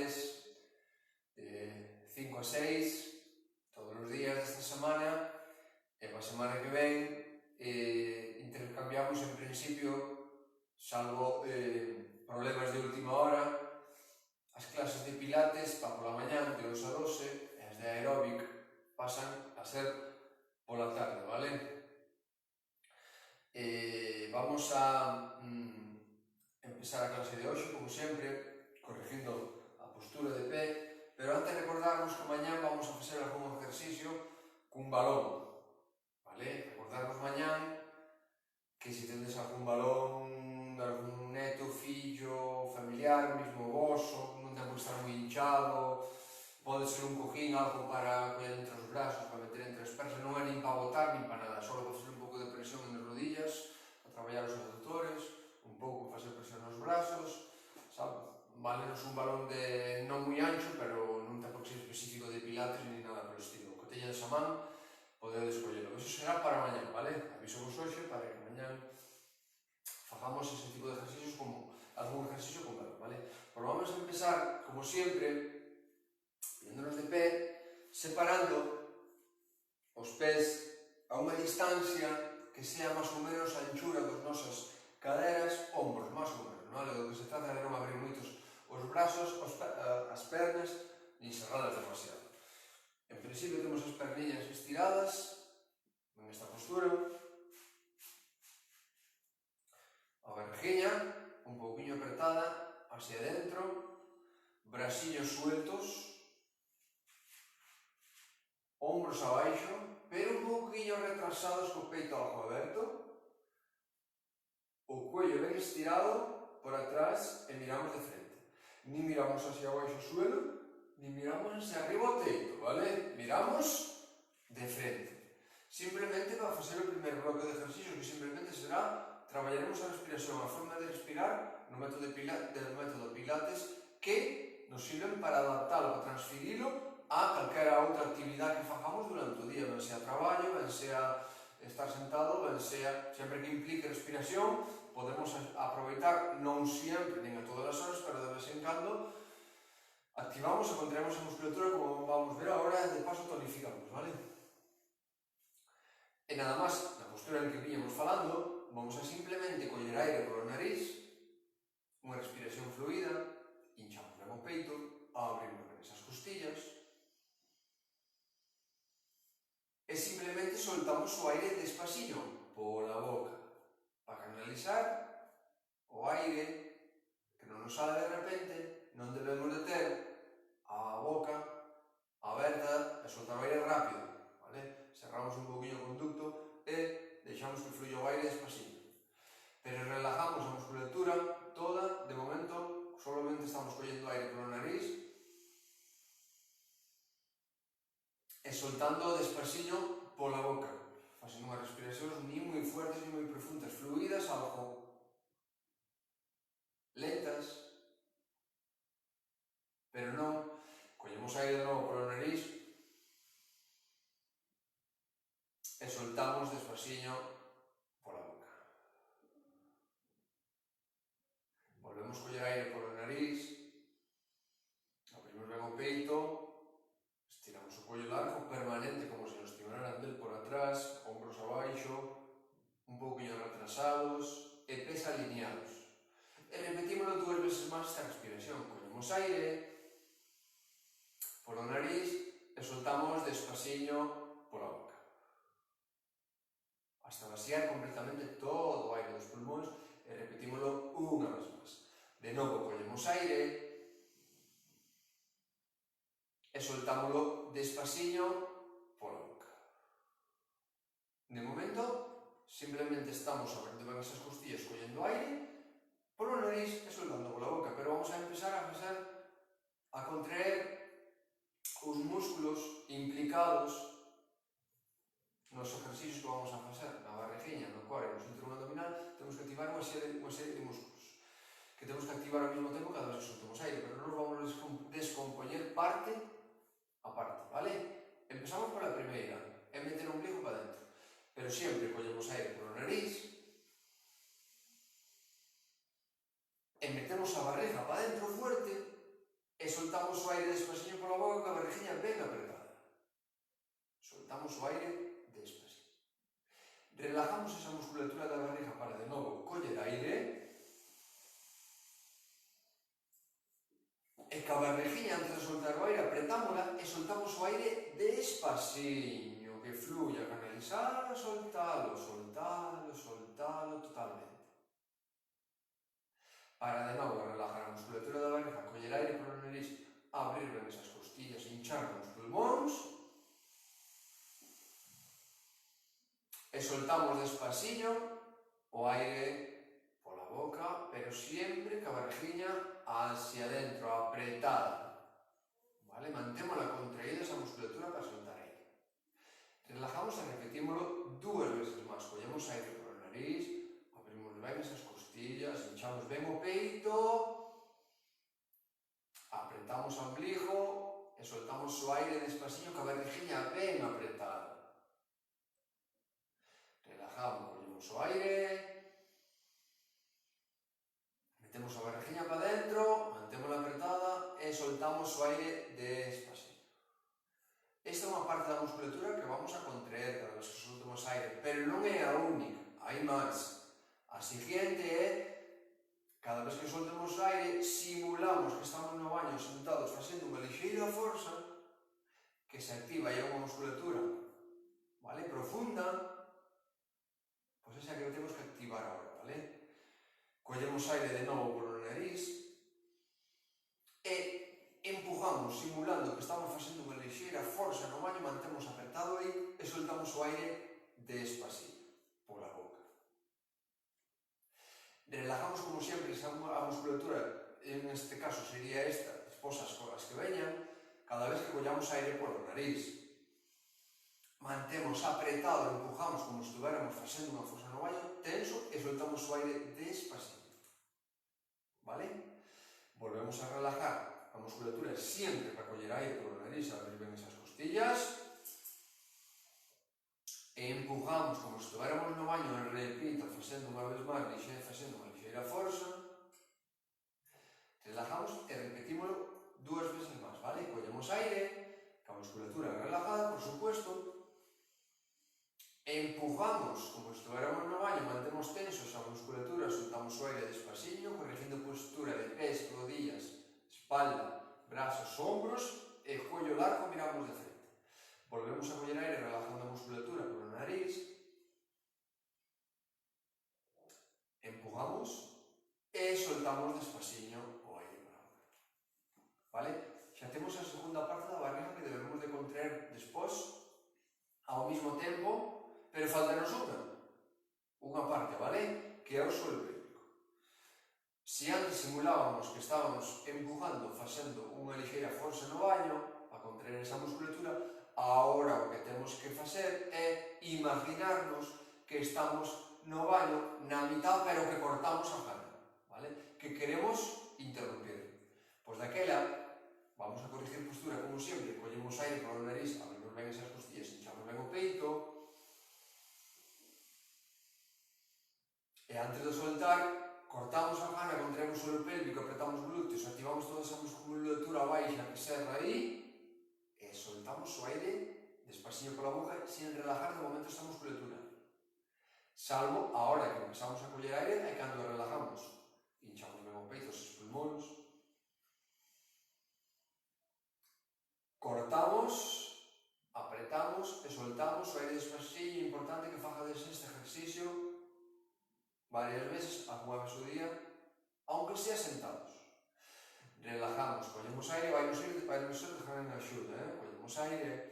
pilates de 5 a 6 todos os días desta semana, e para a semana que ven intercambiamos en principio, salvo problemas de última hora, as clases de pilates para pola mañá de 8 a 12 e as de aeróbic pasan a ser pola tarde, vale? Vamos a empezar a clase de hoxe, como sempre, corrigindo a postura de pé, pero antes recordarnos que mañá vamos a facer algún exercicio cun balón, vale? Recordarnos mañá que se tendes algún balón de algún neto, fillo, familiar, mesmo voso, non ten por estar moi hinchado, pode ser un cojín, algo para coller entre os brazos, para meter entre as pernas, non é nin para botar, nin para nada, só para facer un pouco de presión nas rodillas, para traballar os aductores, un pouco para facer presión nos brazos, sabe? Valenos un balón de non moi ancho, pero non ten por que ser específico de pilates ni nada polo estilo. Que teñades a man, podedes collelo. Iso será para mañá, vale? Avisamos hoxe para que mañá fagamos ese tipo de ejercicios como algún ejercicio con balón, vale? Pero vamos a empezar, como sempre, ponéndonos de pé, separando os pés a unha distancia que sea máis ou menos a anchura das nosas caderas, ombros, máis ou menos, vale? Do que se trata de non abrir moitos os brazos, as pernas, nin cerradas demasiado. En principio temos as perniñas estiradas en esta postura, a barrigiña un pouquinho apretada hacia dentro, brasillos sueltos, ombros abaixo, pero un pouquinho retrasados co peito algo aberto, o cuello ben estirado por atrás e miramos de frente. Nin miramos hacia abaixo o suelo, nin miramos hacia arriba o teito, vale? Miramos de frente. Simplemente para facer o primer bloque de ejercicios, que simplemente será traballaremos a respiración, a forma de respirar no método Pilates, que nos sirven para adaptalo, para transferilo a calquera outra actividade que fagamos durante o día, ben sea traballo, ben sea estar sentado, ben sea sempre que implique respiración, podemos aproveitar non sempre, nin a todas as horas, pero de vez en cando activamos e contraemos a musculatura, como vamos ver agora, e de paso tonificamos, vale? E nada máis, na postura en que viñamos falando, vamos a simplemente coller aire polo nariz, unha respiración fluida, hinchamos ben o peito, abrimos ben esas costillas, e simplemente soltamos o aire despacillo pola boca, para canalizar o aire que non nos sale de repente. Non debemos de ter a boca aberta e soltar o aire rápido, vale? Cerramos un pouquinho o conducto e deixamos que fluya o aire despacillo. Pero relajamos a musculatura toda, de momento, solamente estamos collendo aire polo nariz e soltando despacillo pola boca, facendo unhas respiracións nin moi fuertes nin moi profundas, fluidas, algo lentas, pero non, collemos aire de novo polo nariz e soltamos despacillo pola boca. Volvemos coller aire polo nariz, abrimos ben o peito, estiramos o cuello largo, permanente, como se nos tiraran del por atrás, ombros abaixo, un pouquinho retrasados e pés alineados. E repetímoslo 2 veces máis esta respiración. Collemos aire polo nariz e soltamos despacillo pola boca, hasta vaciar completamente todo o aire dos pulmóns e repetímoslo unha vez máis. De novo collemos aire e soltámoslo despacillo pola boca. De momento, simplemente estamos abrindo ben esas costillas collendo aire polo nariz e soltando pola boca, pero vamos a empezar a contraer os músculos implicados nos exercicios que vamos a facer na barrigiña, no core, no cinturón abdominal. Temos que activar unha serie de músculos que temos que activar ao mesmo tempo cada vez que soltemos aire, pero non vamos a descompoñer parte a parte, vale? Empezamos pola primeira, é meter o ombligo para dentro, pero sempre collemos aire polo nariz e metemos a barriga para dentro fuerte e soltamos soltamos o aire despacito. Relajamos esa musculatura da barriga para de novo coller aire. E ca barrigiña, antes de soltar o aire, apretámola e soltamos o aire despacito, que fluya, canalizar, soltalo, soltalo, soltalo totalmente. Para de novo relajar a musculatura da barriga, coller aire polo nariz, abrir ben esas costillas, hinchar os pulmóns e soltamos despacito o aire pola boca, pero sempre ca barrigiña hacia adentro, apretada. Vale? Mantémola contraída esa musculatura para soltar aire. Relajamos e repetímolo 2 veces máis. Collemos aire polo nariz, abrimos ben esas costillas, hinchamos ben o peito, apretamos o ombligo e soltamos o aire despacito ca barrigiña ben apretada. Relajamos, collemos o aire, metemos a barrigiña para dentro, mantémola apretada e soltamos o aire despacito. Esta é unha parte da musculatura que vamos a contraer cada vez que soltemos aire, pero non é a única, hai máis. A seguinte é, cada vez que soltemos aire, simulamos que estamos no baño sentados facendo unha lixeira forza que se activa e é unha musculatura, vale, profunda, pois esa que temos que activar agora, vale? Collemos aire de novo polo nariz e empujamos, simulando que estamos facendo unha lixeira forza no baño, mantemos apretado aí e soltamos o aire despacito pola boca. Relajamos como sempre a musculatura, en este caso sería esta, despois as colas que veñan, cada vez que collamos aire polo nariz. Mantemos apretado, empujamos como se estuviéramos facendo unha forza no baño, tenso, e soltamos o aire despacito. Vale? Volvemos a relajar a musculatura sempre para coller aire polo nariz, abrir ben esas costillas. E empujamos como se estuviéramos no baño, e repito, facendo unha vez máis, facendo unha lixeira forza. Relajamos e repetímolo 2 veces máis, vale? Collemos aire, ca musculatura relajada, por supuesto. Empujamos como se estuviéramos no baño, mantemos tensos a musculatura, soltamos o aire despacito, corrigindo postura de pés, rodillas, espalda, brazos, ombros e cuello largo, miramos de frente. Volvemos a coller aire relajando a musculatura polo nariz. Empujamos e soltamos despacito o aire pola boca. Vale? Xa temos a segunda parte da barriga que debemos de contraer despois, ao mesmo tempo, pero faltanos unha parte, vale? Que é o suelo pélvico. Se antes simulábamos que estábamos empujando, facendo unha lixeira forza no baño, para contraer esa musculatura, agora o que temos que facer é imaginarnos que estamos no baño na mitad, pero que cortamos a gana, vale? Que queremos interrumpir. Pois daquela, vamos a corrigir postura como sempre, collemos aire polo nariz, abrimos ben esas costillas, hinchamos ben o peito, e antes de soltar, cortamos a gana, contraemos o suelo pélvico, apretamos glúteos, activamos toda esa musculatura baixa que serra aí e soltamos o aire despacito pola boca sin relajar de momento esta musculatura. Salvo a hora que empezamos a coller aire é cando relajamos. Hinchamos ben o peito, os pulmóns. Cortamos, apretamos e soltamos o aire despacito. É importante que fagades este exercicio varias veces, algunha vez ao día, aunque sea sentados. Relajamos, collemos aire, vai nos ir de gran axuda, collemos aire,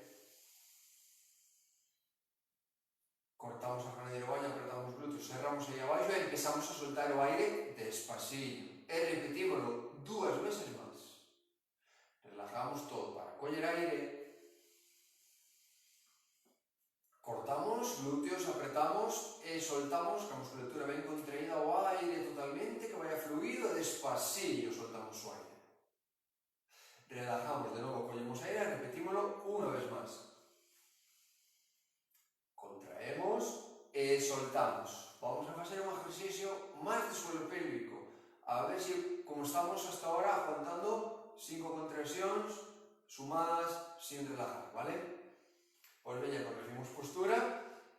cortamos a ganadeira do baño, apretamos os glúteos, cerramos aí abaixo e empezamos a soltar o aire despacito. E repetímoslo 2 veces máis. Relajamos todo para coller aire, cortamos, glúteos, apretamos e soltamos, que a musculatura ben contraída o aire totalmente, que vaya fluido, despacillo soltamos o aire. Relajamos de novo, collemos aire e repetímoslo unha vez máis. Contraemos e soltamos. Vamos a facer un exercicio máis de suelo pélvico. A ver se, como estamos hasta ahora, aguantando 5 contraccións sumadas sin relajar, vale? Pois veña, corregimos postura,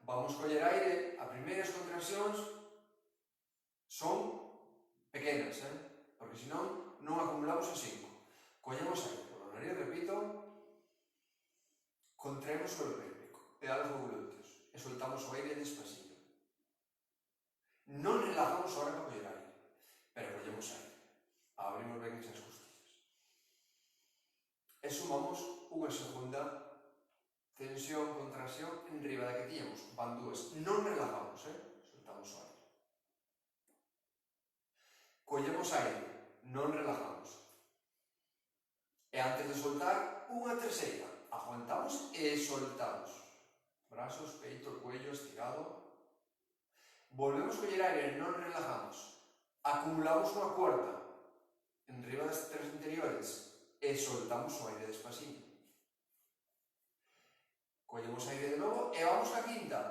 vamos coller aire, as primeiras contraccións son pequenas, porque senón non acumulamos a 5. Collemos aire polo nariz, repito, contraemos o suelo pélvico, pedales os glúteos e soltamos o aire despacito. Non relajamos a hora para coller aire, pero collemos aire, abrimos ben esas costillas. E sumamos unha segunda tensión, contracción, enriba da que tiñamos, van dúas. Non relajamos, soltamos o aire. Collemos aire, non relajamos. E antes de soltar, unha terceira. Aguantamos e soltamos. Brazos, peito, cuello estirado. Volvemos a coller aire, non relajamos. Acumulamos unha cuarta enriba das tres anteriores e soltamos o aire despacito. Collemos aire de novo e vamos a quinta.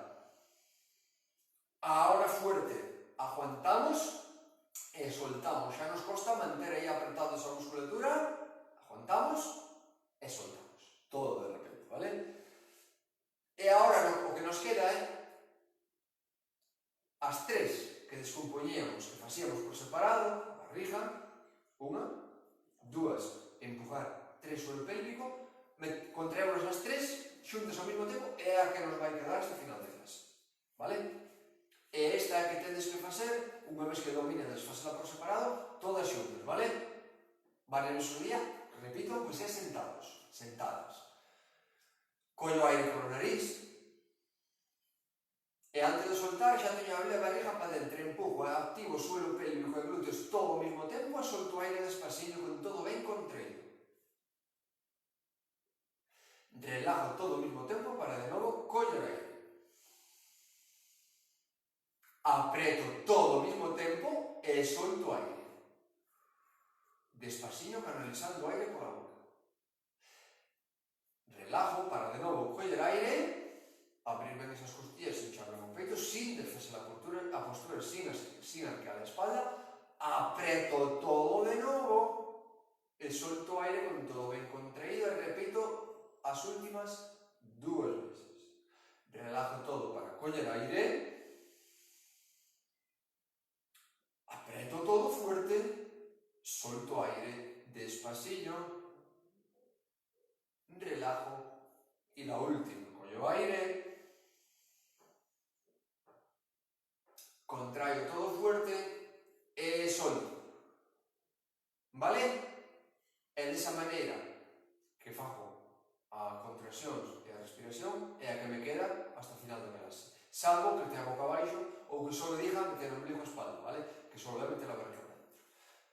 Ahora fuerte. Aguantamos e soltamos. Xa nos costa manter aí apretado esa musculatura. Aguantamos e soltamos. Todo de repente, vale? E agora o que nos queda é as tres que descompoñíamos, que facíamos por separado, a barriga, unha, dúas, empujar, tres sobre o pélvico, contraemos as tres xuntas ao mesmo tempo e é a que nos vai quedar hasta o final de clase, vale? E esta é a que tedes que facer, unha vez que dominedes, facela por separado, todas xuntas, vale? Varias veces ao día, repito, pois é sentados, sentadas. Collo aire polo nariz, e antes de soltar xa teño a barriga para dentro, empujo, activo o suelo pélvico e glúteos todo ao mesmo tempo e solto aire despaciño con todo ben contraído. Relajo todo ao mesmo tempo para de novo coller aire. Apreto todo ao mesmo tempo e solto aire. Despaciño canalizando aire pola boca. Relajo para de novo coller aire, abrir ben esas costillas e hinchar ben o peito sin desfacer a postura sin arquear a espalda. Apreto todo de novo e solto aire con todo ben contraído e repito as últimas dúas veces. Relajo todo para coller aire. Apreto todo fuerte, solto aire despacillo, relajo y la última, collo aire, contraio todo fuerte e solto. Vale? E desa maneira que fago a contraccións e a respiración é a que me queda hasta o final da clase. Salvo que te a boca abaixo ou que só me digan que non obligo a espalda, vale? Que só debe meter a barriga dentro.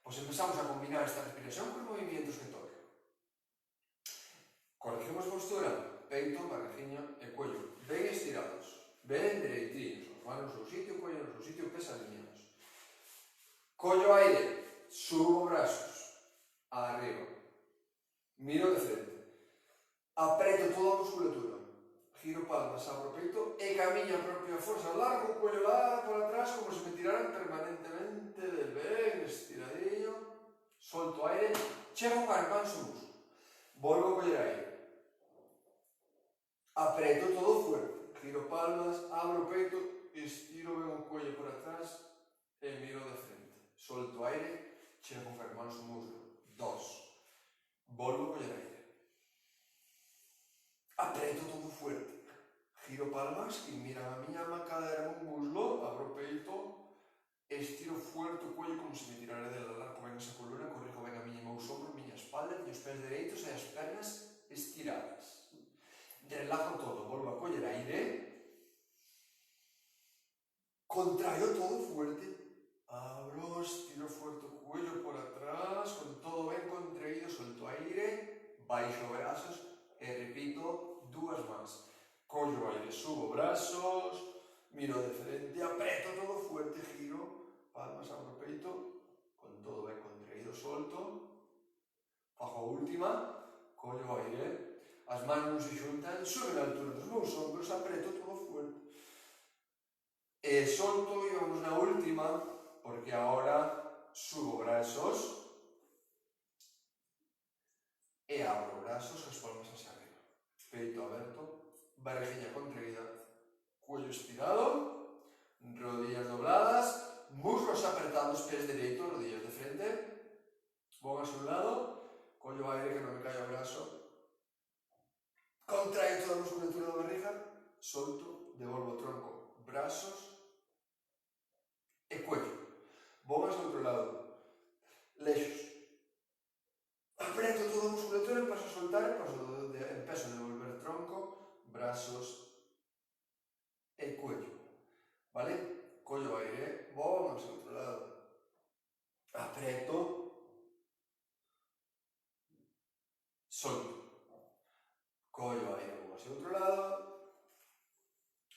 Pois empezamos a combinar esta respiración con movimientos que toque. Corregimos postura, peito, barrigiña e cuello ben estirados, ben dereitiños, os manos no seu sitio, cuello no seu sitio, pés alineados. Collo aire, subo brazos, arriba, miro de frente, apreto toda a musculatura, giro palmas, abro o peito e camiño a propia forza, largo o cuello lá por atrás como se me tiraran permanentemente de ben estiradillo, solto aire, chego a garbanzo muslo, volvo a coller aire, apreto todo fuerte, giro palmas, abro o peito, estiro ben o cuello por atrás e miro de frente, solto aire, chego a garbanzo muslo, 2, volvo a coller aire. Apreto todo fuerte, giro palmas e miran a miña cadera un muslo, abro o peito, estiro fuerte o cuello como se me tirara de largo ben esa columna, corrijo ben a miña meus ombros, miña espalda, os pés dereitos e as pernas estiradas. Relajo todo, volvo a coller aire, contraio todo fuerte, abro, estiro fuerte o cuello por atrás, con todo ben contraído, solto aire, baixo brazos e repito dúas más. Collo aire, subo brazos, miro de frente, apreto todo fuerte, giro, palmas, abro o peito, con todo ben contraído, solto, fago a última, collo aire, as mans non se xuntan, suben a altura dos meus ombros, apreto todo fuerte. E solto e vamos na última, porque agora subo brazos e abro brazos, as palmas hacia arriba. Peito aberto, barriguinha contraída, cuello estirado, rodillas dobladas, muslos apretados, pies derechos, rodillas de frente, boca a su lado, collo aire que no me caiga el brazo, contrae toda a musculatura da barriga, solto, devolvo o tronco, brazos e cuello. Bogas ao outro lado, leixos. Apreto toda a musculatura, empiezo a soltar, empiezo a devolver tronco, brazos e cuello. Vale? Collo aire, bogas ao outro lado. Apreto, solto. Collo aire, bogas ao outro lado.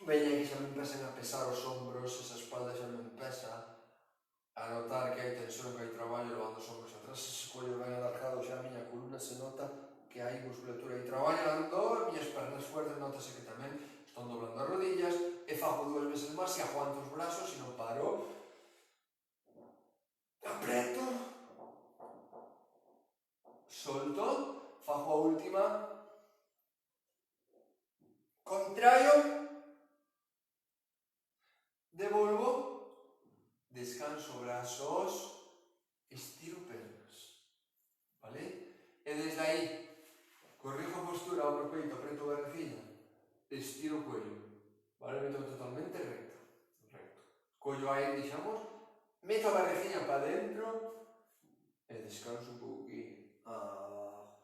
Veña que xa me empecen a pesar os ombros, esa espalda xa me empeza a notar que hai tensión, que hai traballo, levando os ombros atrás, ese cuello ben alargado, xa a miña columna se nota que hai musculatura aí traballando, as miñas pernas fuertes, notase que tamén están doblando as rodillas, e fago 2 veces máis e aguanto os brazos e non paro. Apreto, solto, fago a última, contraio, devolvo, descanso brazos, estiro pernas, vale? E desde aí, corrijo postura, abro peito, apreto barriguinha, estiro cuello, vale? Meto totalmente recto, collo aire, dixamos, meto a barriguinha para dentro e descanso un pouquinho, abajo.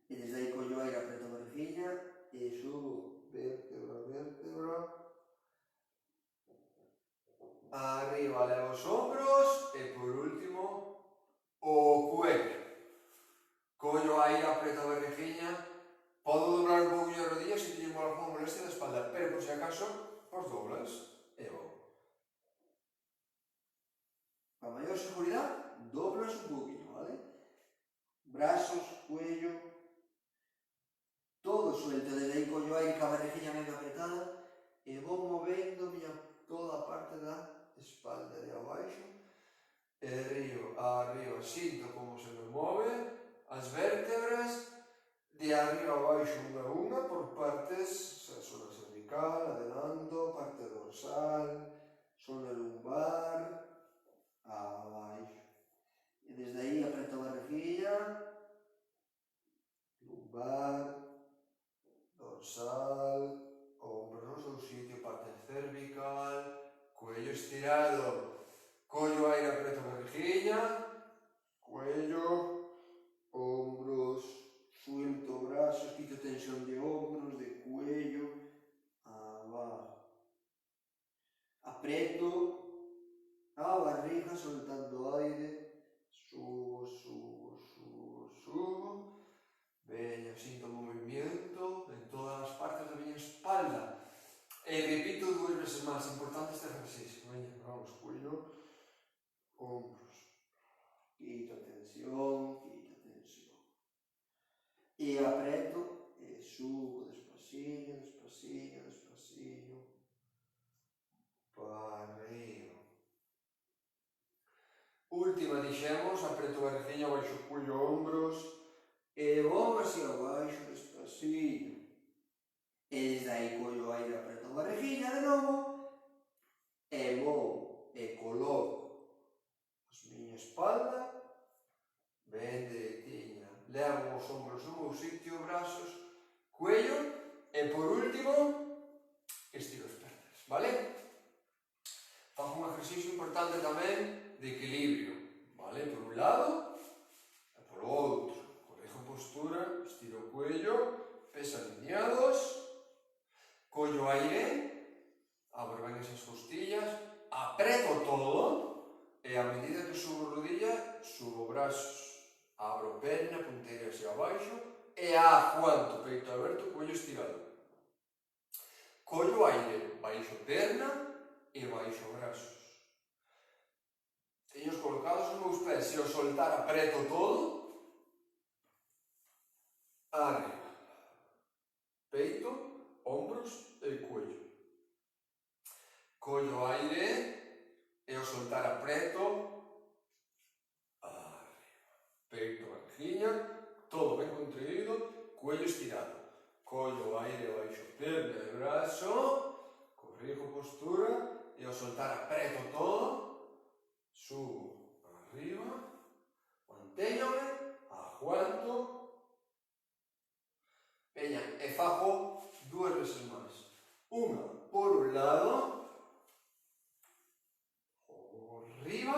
E desde aí collo aire, apreto a barriguinha e subo vértebra a vértebra. Arriba levo os ombros e por último o cuello. Collo aire, apreto a barriguinha. Podo doblar un pouquinho as rodillas se teño alguma molestia da espalda, pero por si acaso os doblas e vou. Para maior seguridade, doblas un pouquinho, vale? Brazos, cuello, todo suelto. Desde aí collo aire ca barriguinha ben apretada e vou movendo toda a parte da espalda de abaixo e de arriba sinto como se me move as vértebras de arriba abaixo unha por partes, zona cervical, adelanto, parte dorsal, zona lumbar, abaixo. E desde aí apreto a barriguilla, lumbar, dorsal, ombros no seu sitio, parte cervical, cuello estirado, collo aire, apreto a barriguilla, cuello, hombros, suelto brazos, quito tensión de hombros, de cuello, abajo. Apreto a barriga soltando aire, subo, subo, subo, subo, veña, sinto movimiento en todas as partes da miña espalda. E repito 2 veces máis, importante este ejercicio. Veña, vamos, cuello, hombros, quito tensión, e apreto e subo despaciño, despaciño, despaciño, para arriba. Última, dixemos, apreto a barriguinha, baixo o cuello, hombros, e vou así abaixo, despaciño. E desde aí collo aire, apreto a barriguinha de novo, e vou e coloco a miña espalda ben dereitiña. Levo os ombros no meu sitio, brazos, cuello, e por último, estiro as pernas, vale? Fago un ejercicio importante tamén de equilibrio, vale? Por un lado e polo outro. Corrijo postura, estiro o cuello, pés alineados, collo aire, abro ben esas costillas, apreto todo e a medida que subo rodilla, subo brazos, abro perna, punteira hacia abaixo e aguanto, peito aberto, cuello estirado. Collo aire, baixo perna e baixo brazos. Teños colocados os meus pés e ao soltar apreto todo, arriba. Peito, hombros e cuello. Collo aire e ao soltar apreto, arriba. Peito, barriguinha, todo ben contraído, cuello estirado. Collo, aire, baixo, perna e brazo, corrijo postura e ao soltar apreto todo, subo arriba, mantéñome, aguanto, veña, e fago dúas veces máis. Unha por un lado, arriba,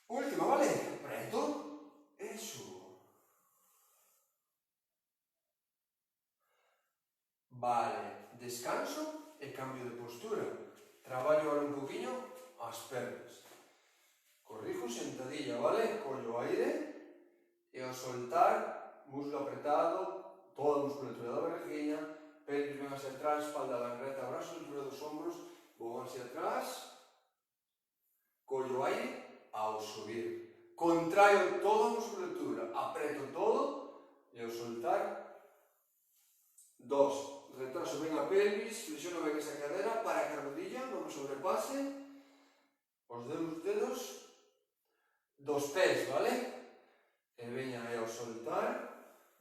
última, vale? Apreto e subo. Vale, descanso e cambio de postura. Traballo ahora un poquinho as pernas. Corrijo sentadilla, vale? Collo aire e ao soltar, muslo apretado, toda a musculatura da barriguinha, pelvis ven hacia atrás, espalda ben reta, brazos a altura dos ombros, vou hacia atrás, collo aire ao subir. Contraio toda a musculatura, apreto todo e ao soltar, dos, retraso ben a pelvis, flexiono ben esa cadera para que a rodilla non me sobrepase os dedos dos pés, vale? E veña aí ao soltar,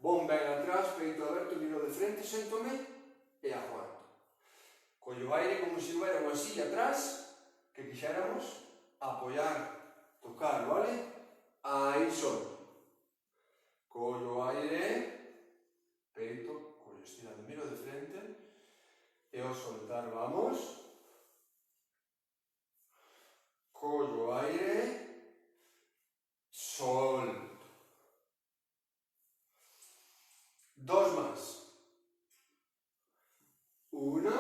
bon ben atrás, peito aberto, miro de frente, séntome e aguanto. Collo aire como se hubiera unha silla atrás que quixéramos apoiar, tocar, vale? Aí solto. Collo aire, peito, collo estirado, miro de frente e ao soltar vamos. Collo aire, solto. Dos máis. Una.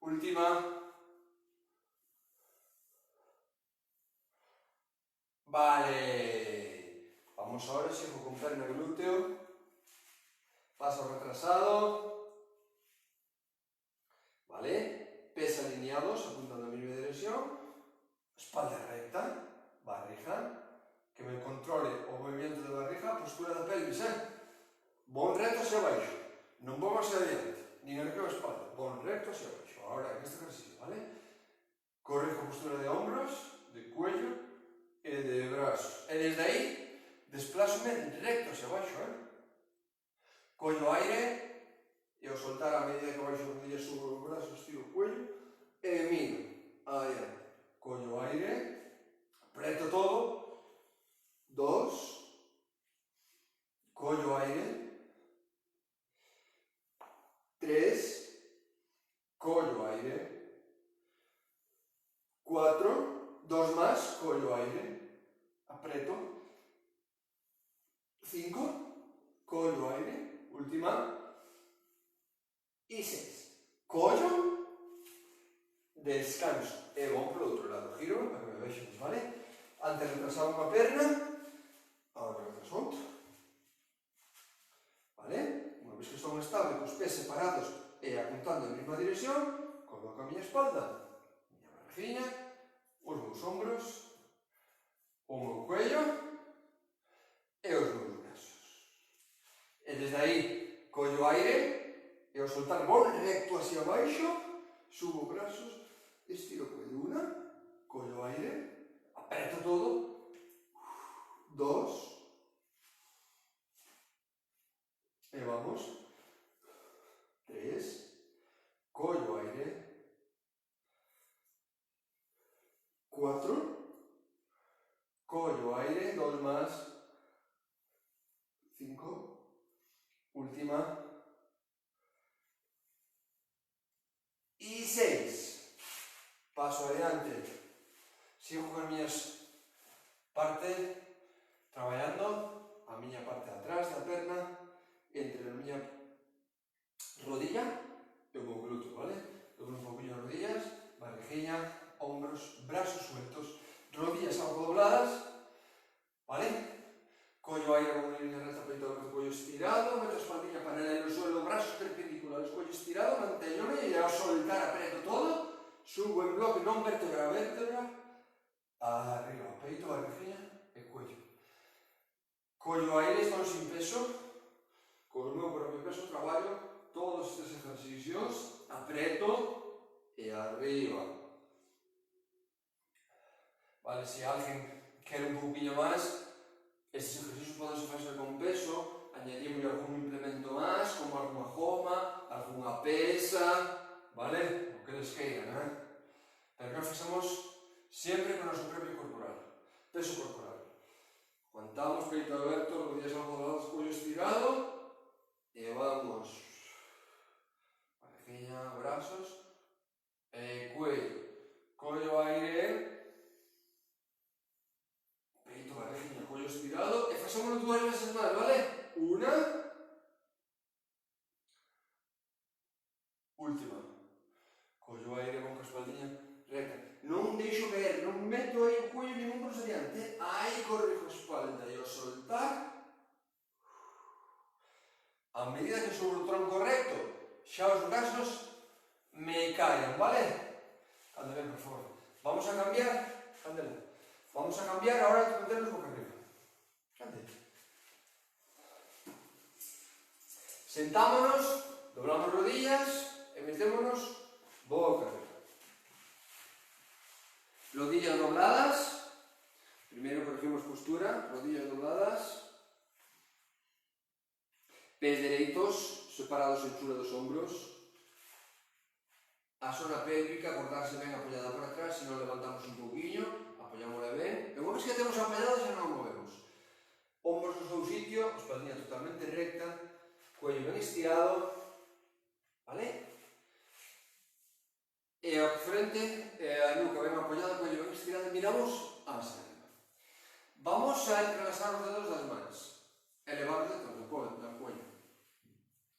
Última. Vale. Vamos ahora, sigo con perna e glúteo. Paso retrasado. Vale. Pes alineados, apuntando a mesma dirección. Espalda recta. Barriga. Que me controle o movimento de barriga, a postura da pelvis, bon recto hacia baixo, non vou hacia adiante, nin arqueo a espalda, bon recto hacia baixo. Ahora, en este ejercicio, ¿vale? Corrijo postura de hombros, de cuello e de brazos. E desde aí, desplázome recto hacia baixo, Collo aire e ao soltar a medida que baixo a rodilla subo os brazos, estiro o cuello e miro adiante. Collo aire, apreto todo. Dos, collo aire, tres, collo aire, cuatro, dos más, collo aire, apreto, cinco, collo aire, última, y seis, collo, descanso, e vou polo outro lado, giro, para que me vexemos, vale? Antes retrasaba unha perna, ahora retraso outra, vale? Unha vez que estou estable, cos pés separados e apuntando en mesma dirección, coloco a miña espalda, miña barriguinha, os meus ombros, o meu cuello e os meus brazos. E desde aí, collo aire e ao soltar vou recto hacia baixo, subo brazos, estiro o cuello, una, collo aire, aperto todo, dos, e vamos, tres, collo aire, cuatro, collo aire, dos más, cinco, última, y seis. Paso adiante, sigo con as miñas parte traballando a miña parte de atrás da perna entre a miña rodilla e o meu glúteo, vale? Doblo un poquinho as rodillas, barriguinha, hombros, brazos sueltos, rodillas algo dobladas, vale? Collo aire con unha línea recta, peito aberto, cuello estirado, meto a espaldilla paralela no suelo, brazos perpendiculares, cuello estirado, mantéñome e ao soltar apreto todo, subo en bloque, non vértebra a vértebra, arriba, peito, barriguinha e cuello. Collo aire, estou sin peso, con o meu propio peso traballo todos estes exercicios, apreto e arriba. vale? Se alguén quere un pouquinho máis, estes exercicios podense facer con peso, añadimos algún implemento máis, como algunha goma, algunha pesa, vale? O que les queiran, Pero nós facemos sempre con o noso propio corporal, peso corporal. Aguantamos, peito aberto, rodillas algo de lado, cuello estirado, e vamos. Parejiña, brazos, cuello. Collo aire, peito, parejiña, cuello estirado, e facémoslo 2 veces máis, vale? Una, última. Collo aire con a espaldiña recta. Non deixo caer, non meto aí o cuello ningún paso adiante. Aí corrijo a espalda e ao soltar. A medida que sobre o tronco recto, xa os brazos me caian, vale? Ande ben, por favor. Vamos a cambiar, Candela. Vamos a cambiar ahora de meternos boca arriba. Cande. Sentámonos, doblamos rodillas e metémonos boca arriba. Rodillas dobladas. Primeiro corregimos postura, rodillas dobladas. Pés dereitos, separados en chula dos ombros. A zona pélvica, acordarse ben apoyada para atrás, se non levantamos un pouquinho, apoyámosla ben. E unha vez que temos apoyada xa non movemos. Ombros no seu sitio, espaldinha totalmente recta, cuello ben estirado, vale? E a frente, a nuca ben apoyada, cuello ben estirado, e miramos hacia arriba. Vamos a entrelazar os dedos das mans, elevar os dedos do cuello.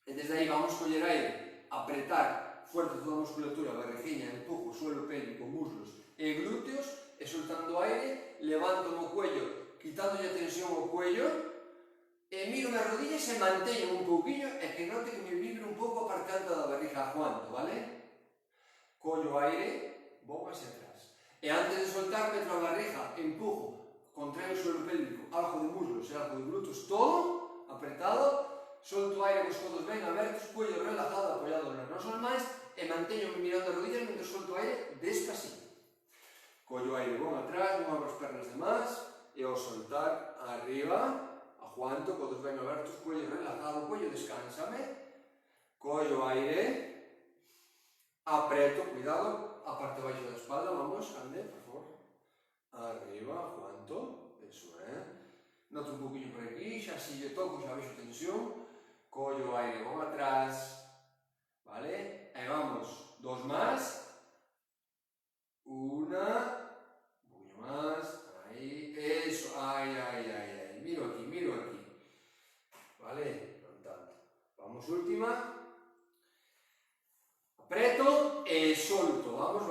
E desde aí vamos coller aire, apretar fuerte toda a musculatura, barrigiña, empujo, suelo pélvico, muslos e glúteos, e soltando aire, levanto o cuello, quitándolle a tensión ao cuello, e miro as rodillas e manteño un pouquinho, e que note que me vibre un pouco aparcando da barriga, aguanto, vale? Collo aire, vou hacia atrás. E antes de soltar, meto a barriga, empujo, contraio o suelo pélvico, algo de muslos e algo de glúteos, todo apretado, solto aire cos codos ben abertos, cuello relajado, apoyado nas nosas mans, e manteño mirando as rodillas mentre solto aire despacito. Collo aire bon atrás, non abro as pernas de más, e ao soltar arriba, aguanto, codos ben abertos, cuello relajado, cuello descansame, collo aire, apreto, cuidado, a parte baixo da espalda, vamos, ande, por favor, arriba, aguanto, eso noto un poquinho por aquí, xa si lle toco, xa vexo tensión, collo aire, bon atrás, vale, e vamos, 2 más, una, un poquinho más, aí, eso, ai, miro aquí, vale, non tanto, vamos, última, apreto e solto, vamos,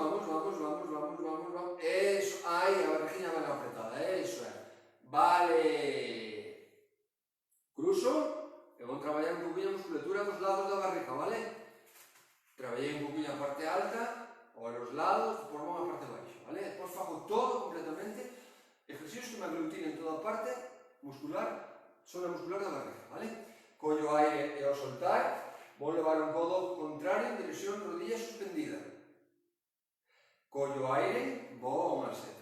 eso, aí, a barrigiña ben apretada, eso vale, cruzo, e vou traballar un poquinho a musculatura dos lados da barriga, vale? Traballei un poquinho a parte alta, ou a los lados, por bon a parte baixa, vale? Depois fago todo completamente, ejercicios que me aglutinen toda a parte muscular, zona muscular da barriga, vale? Collo aire e ao soltar, vou levar un codo contrario en dirección rodilla suspendida. Collo aire, vou hacia atrás.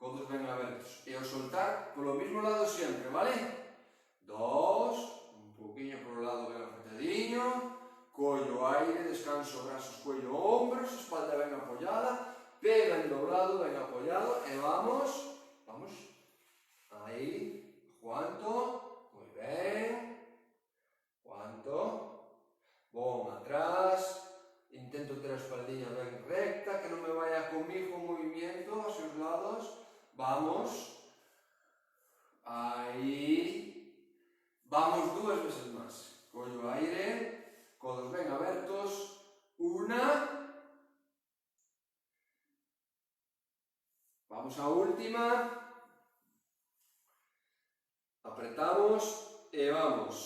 Codos ben abertos. E ao soltar, polo mismo lado sempre, vale? 2, un poquinho polo lado ben apretadiño, collo aire, descanso, brazos, cuello, hombros, espalda ben apoyada, pé ben doblado, ben apoyado, e vamos, aí, aguanto, moi ben, aguanto, bon atrás, intento ter a espaldiña ben recta, que non me vaya comigo o movimiento hacia os lados, vamos, aí, vamos 2 veces máis, collo aire, codos ben abertos, una, vamos a última, apretamos e vamos,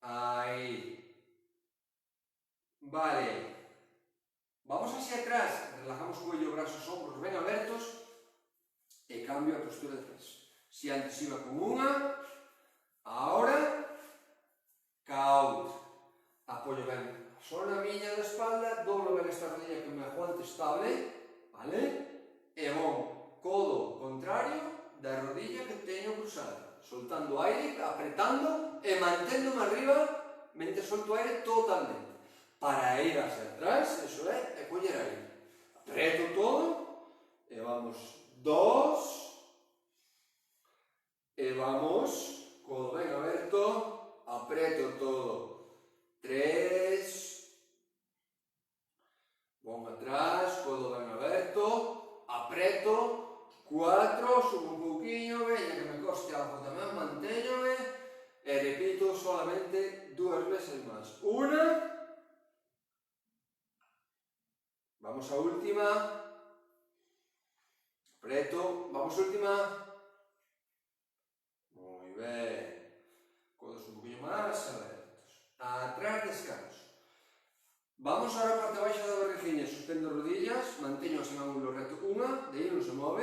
aí, vale, vamos hacia atrás, relajamos cuello, brazos, hombros ben abertos e cambio a postura de atrás. Si antes iba con unha, ahora, caut, apoio ben a zona miña da espalda, doblo ben esta rodilla que me aguante estable, vale? E bon, codo contrario da rodilla que teño cruzada, soltando aire, apretando e manténdome arriba mentre solto aire totalmente. Para ir hacia atrás, eso é coller aire. Apreto todo e vamos 2 e vamos, codo ben aberto, apreto todo 3, vou atrás, codo ben aberto, apreto 4, subo un pouquinho, veña que me coste algo tamén, mantéñome e repito solamente 2 veces máis. Una, vamos a última, apreto, vamos a última, moi ben, codos un poquinho máis abertos, atrás descanso. Vamos ahora a parte baixa da barrigiña, suspendo rodillas, manteño así en ángulo recto, unha, de aí non se move,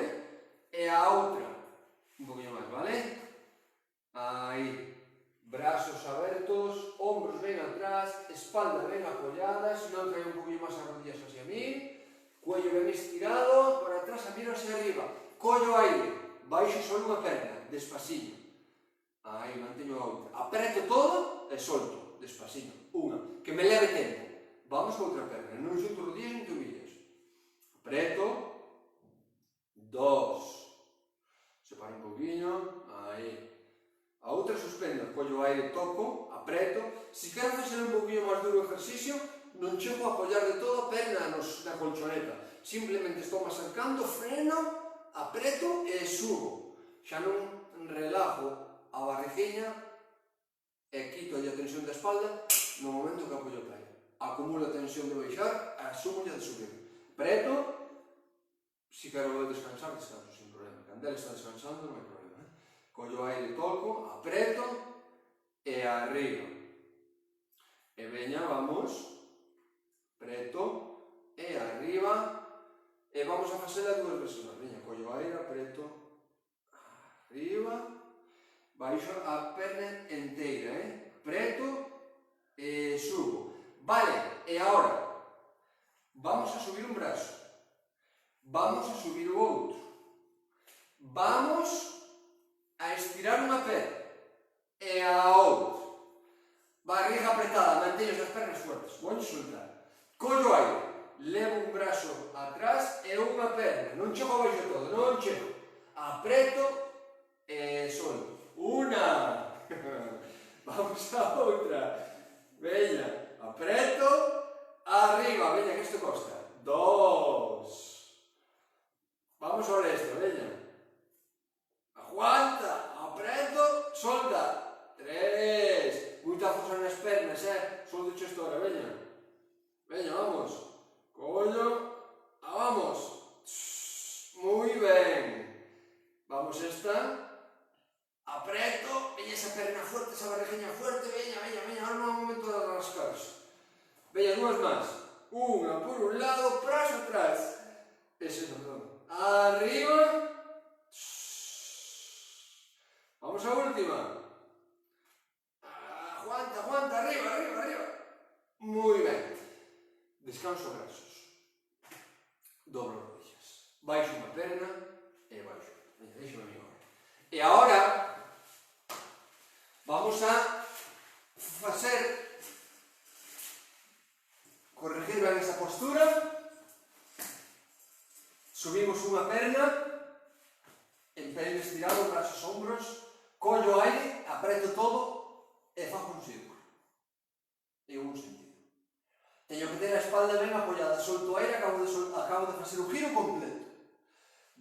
e a outra, un poquinho máis, vale? Aí, brazos abertos, ombros ben atrás, espalda ben apoyada, se non traio un poquinho máis as rodillas hacia mí, cuello ben estirado, para atrás a miro hacia arriba, collo aire, baixo só unha perna, despaciño, aí, manteño a outra, apreto todo e solto, despaciño, unha, que me leve tempo. Vamos a outra perna, non xunto rodillas nin tobillas. Apreto, 2, separo un poquinho, aí. A outra suspendo, collo aire, toco, apreto. Se quero facer un poquinho máis duro o exercicio, non chego a apoiar de todo a perna na colchoneta. Simplemente estou me acercando, freno, apreto e subo. Xa non relajo a barrigiña e quito a tensión da espalda no momento que apoio o pé. Acumulo a tensión de baixar, asumo de subir. Apreto, se quero descansar, descanso sin problema. Cando ele está descansando non hai problema. Collo aire, toco, apreto e arriba. E veña, vamos, apreto e arriba e vamos a facela 2 veces máis. Veña, collo aire, apreto, arriba, baixo a perna enteira, apreto e subo. Vale, e agora vamos a subir un brazo, vamos a subir o outro, vamos a estirar unha perna e a outra, barriga apretada, manteño as pernas fuertes, vou soltar, collo aire, levo un brazo atrás e unha perna, non chego a baixo todo, non chego, apreto e solto, unha, vamos a outra, veña, apreto, arriba, veña, que isto costa, 2, vamos a esto, veña, aguanta, apreto, solta, 3, moita forza nas pernas, solto isto ahora, veña, veña, vamos, collo, vamos, moi ben, vamos esta, apreto, veña esa perna fuerte, esa barrigiña fuerte, veña, veña, veña, ahora non é o momento de rascarse. Veña, 2 máis. Unha por un lado, brazo atrás. Ese, perdón. Arriba. Vamos a última. Aguanta, aguanta, arriba, arriba, arriba. Moi ben. Descanso brazos. Dobro rodillas. Baixo unha perna e baixo. Veña, deixo-me agora. E agora vamos a facer corregir ben esa postura, subimos unha perna, empeño estirado, brazos, ombros, collo aire, apreto todo e fago un círculo, en un sentido. Teño que ter a espalda ben apoiada, solto aire, acabo de facer o giro completo.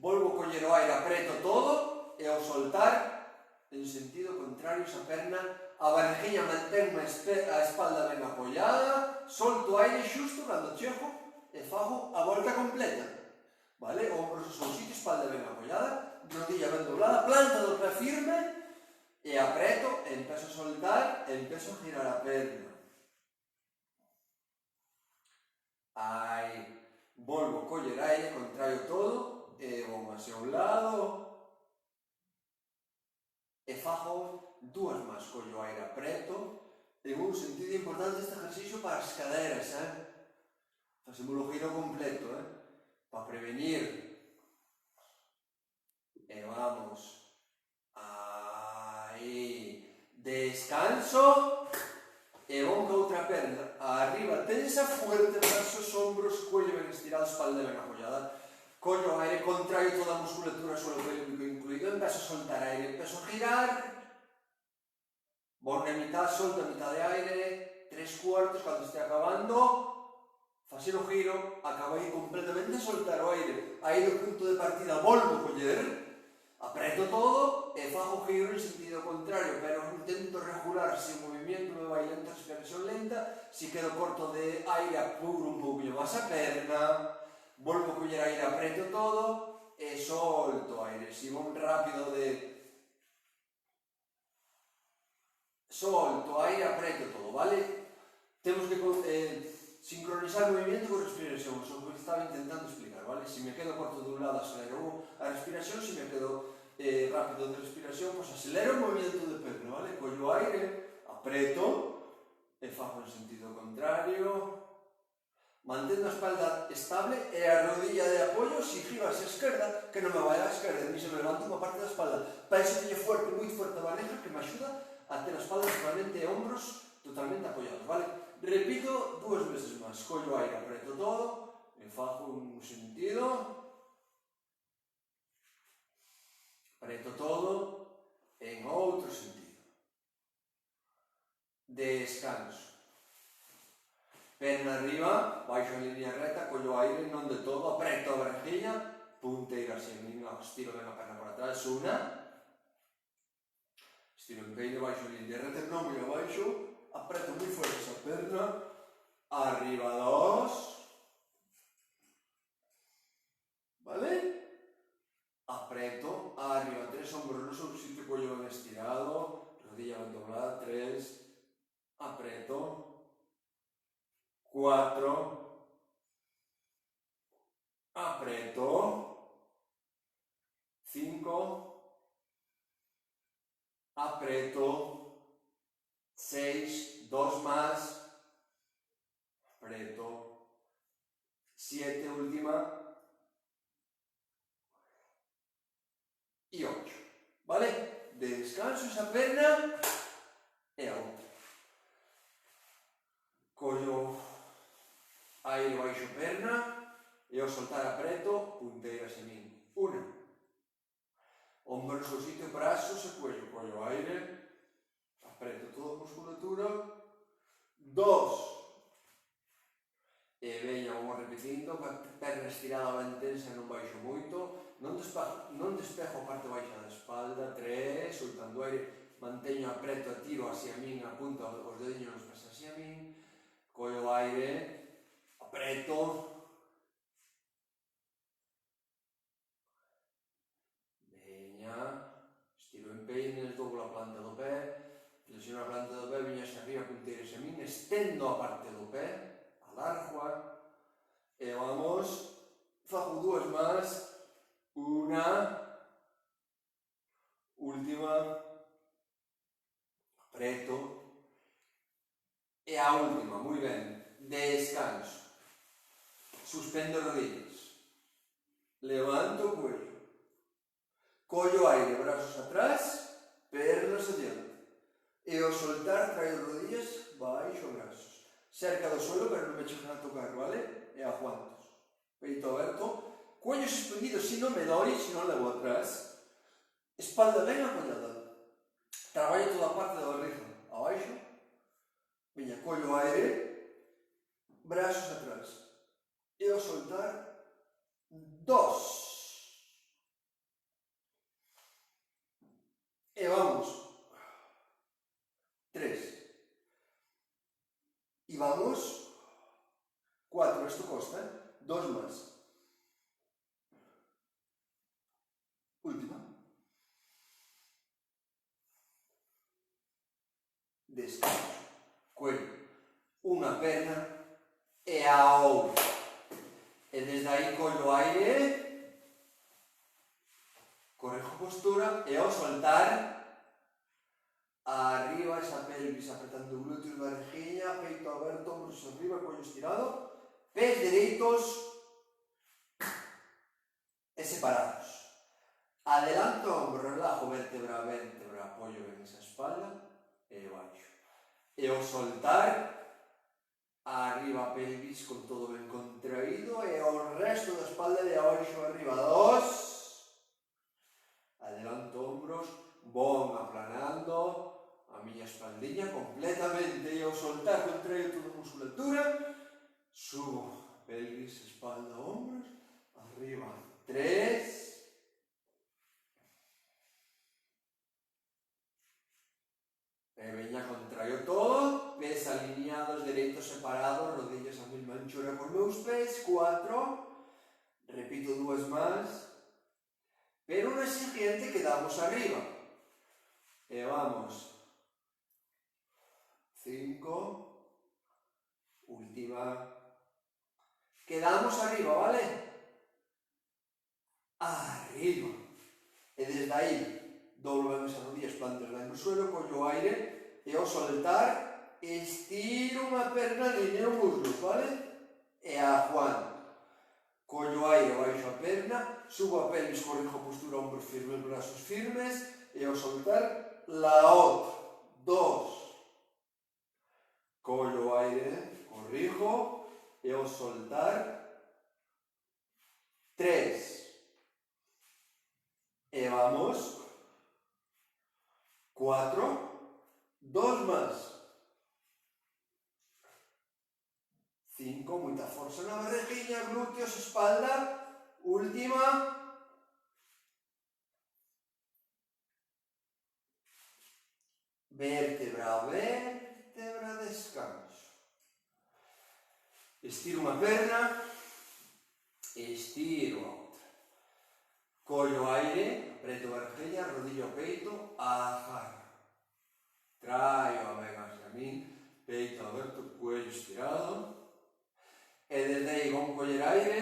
Volvo a coller o aire, apreto todo e ao soltar, en sentido contrario, esa perna, a barrigiña mantenme a espalda ben apoiada, solto aire xusto cando chego e fago a volta completa. Vale? Ombros ao sitio, espalda ben apoiada, rodilla ben doblada, planta do pé firme e apreto, e empezo a soltar e empezo a girar a perna. Aí, volvo a coller aire, contraio todo e vou hacia un lado e fago 2 máis, collo aire, apreto, en un sentido importante este ejercicio para as caderas, facemos o giro completo, para prevenir vamos. Aí. Descanso. E vamos con outra perna arriba, tensa, fuerte, brazos, hombros, cuello ben estirado, espalda ben apoyada. Collo aire, contraio toda a musculatura suelo pélvico incluído, empezo a soltar aire, empezo a girar. Vou na mitad, solto a mitad de aire, 3/4, cando este acabando, facer o giro, acabei completamente a soltar o aire. Aí do punto de partida volvo a coller, apreto todo e fago o giro en sentido contrario, pero intento regular se o movimento me vai lenta, respiración lenta, se quedo corto de aire, apuro un pouquinho máis a perna, volvo a coller aire, apreto todo e solto aire. Se vou rápido de solto aire, apreto todo, vale? Temos que sincronizar o movimento con respiración, o que estaba intentando explicar, vale? Se me quedo corto de un lado, acelero a respiración, se me quedo rápido de respiración, pois acelero o movimento de perna, vale? Collo aire, apreto, e fago en sentido contrario, mantendo a espalda estable e a rodilla de apoio, se giro hacia a esquerda, que non me vai á esquerda, ni se me levanto unha parte da espalda. Para iso teño fuerte, moi forte a barriga, que me axuda a ter a espalda totalmente e hombros totalmente apoyados, vale? Repito 2 veces máis, collo aire, apreto todo, e fago un sentido, apreto todo, en outro sentido. Descanso. Perna arriba, baixo en línea recta, collo aire, non de todo, apreto a barriguilla, punteira así, estiro ben a perna para atrás, una, estiro en peine, baixo en línea recta, non moi abaixo, apreto moi forte esa perna, arriba 2, vale? Apreto, arriba 3, hombros no seu sitio, cuello ben estirado, rodilla ben doblada, 3, apreto, 4, apreto, 5, apreto, 6, 2 más, apreto, 7, última, y 8, ¿vale? Descanso esa perna e a outra. Collo aire baixo perna e ao soltar apreto, punteiras en min. 1. Ombros ao sitio, brazos e cuello. Collo aire, apreto toda a musculatura. 2. E veña, vamos repetindo, perna estirada ben tensa, non baixo moito. Non despejo a parte baixa da espalda. 3. Soltando aire, manteño apreto e tiro hacia min, apunto os dediños nos pés hacia min. Collo aire, apreto, veña, estiro en peines, doblo a planta do pé, flexiono a planta do pé, veña hacia arriba, punteiras a min, estendo a parte do pé, alargo, e vamos, fago 2 máis, unha, última, apreto, e a última, moi ben, descanso. Suspendo rodillas. Levanto o cuello. Collo aire, brazos atrás, pernas adiante. E ao soltar, traio rodillas, baixo brazos. Cerca do suelo, pero non me chegan a tocar, vale? E aguantos. Peito aberto. Cuello suspendido, se non me doi, se non levo atrás. Espalda ben apoyada. Traballo toda a parte da barriga. Abaixo. Veña, collo aire, brazos atrás, e ao soltar, 2, e vamos, 3, e vamos, 4, isto costa, 2 máis, última, descanso. Cuello, unha perna e a outra. E desde aí collo aire, correjo postura e ao soltar, arriba esa pelvis apretando glúteos, barriguilla, peito aberto, hombros arriba, cuello estirado, pés dereitos e separados. Adelanto ombro, relajo vértebra a vértebra, apoio ben esa espalda e baixo. E ao soltar, arriba a pelvis con todo ben contraído e ao resto da espalda de abaixo arriba. 2. Adelanto ombros, vou aplanando a miña espaldiña completamente e ao soltar contraio toda a musculatura, subo pelvis, espalda, ombros, arriba. 3. E veña, contraio todo, pés alineados, dereitos separados, rodillas a mesma anchura con meus pés. 4. Repito 2 máis. Pero na siguiente quedamos arriba. E vamos. 5. Última. Quedamos arriba, vale? Arriba. E desde aí, doblo ben as rodillas, plantas ben no suelo, collo o aire e ao soltar estiro unha perna, alineo muslos, vale? E aguanto. Collo o aire baixo a perna, subo a pelvis, corrijo a postura, ombros firmes, brazos firmes e ao soltar la outra. 2. Collo o aire, corrijo e ao soltar 3. E vamos. 4, 2 máis. 5, moita forza na barriguinha, glúteos, espalda. Última. Vértebra a vértebra, descanso. Estiro unha perna, estiro a outra. Collo o aire, apreto a barriguinha, rodillo ao peito, agarro. Traio a ben hacia min, peito aberto, cuello estirado. E desde aí vou coller aire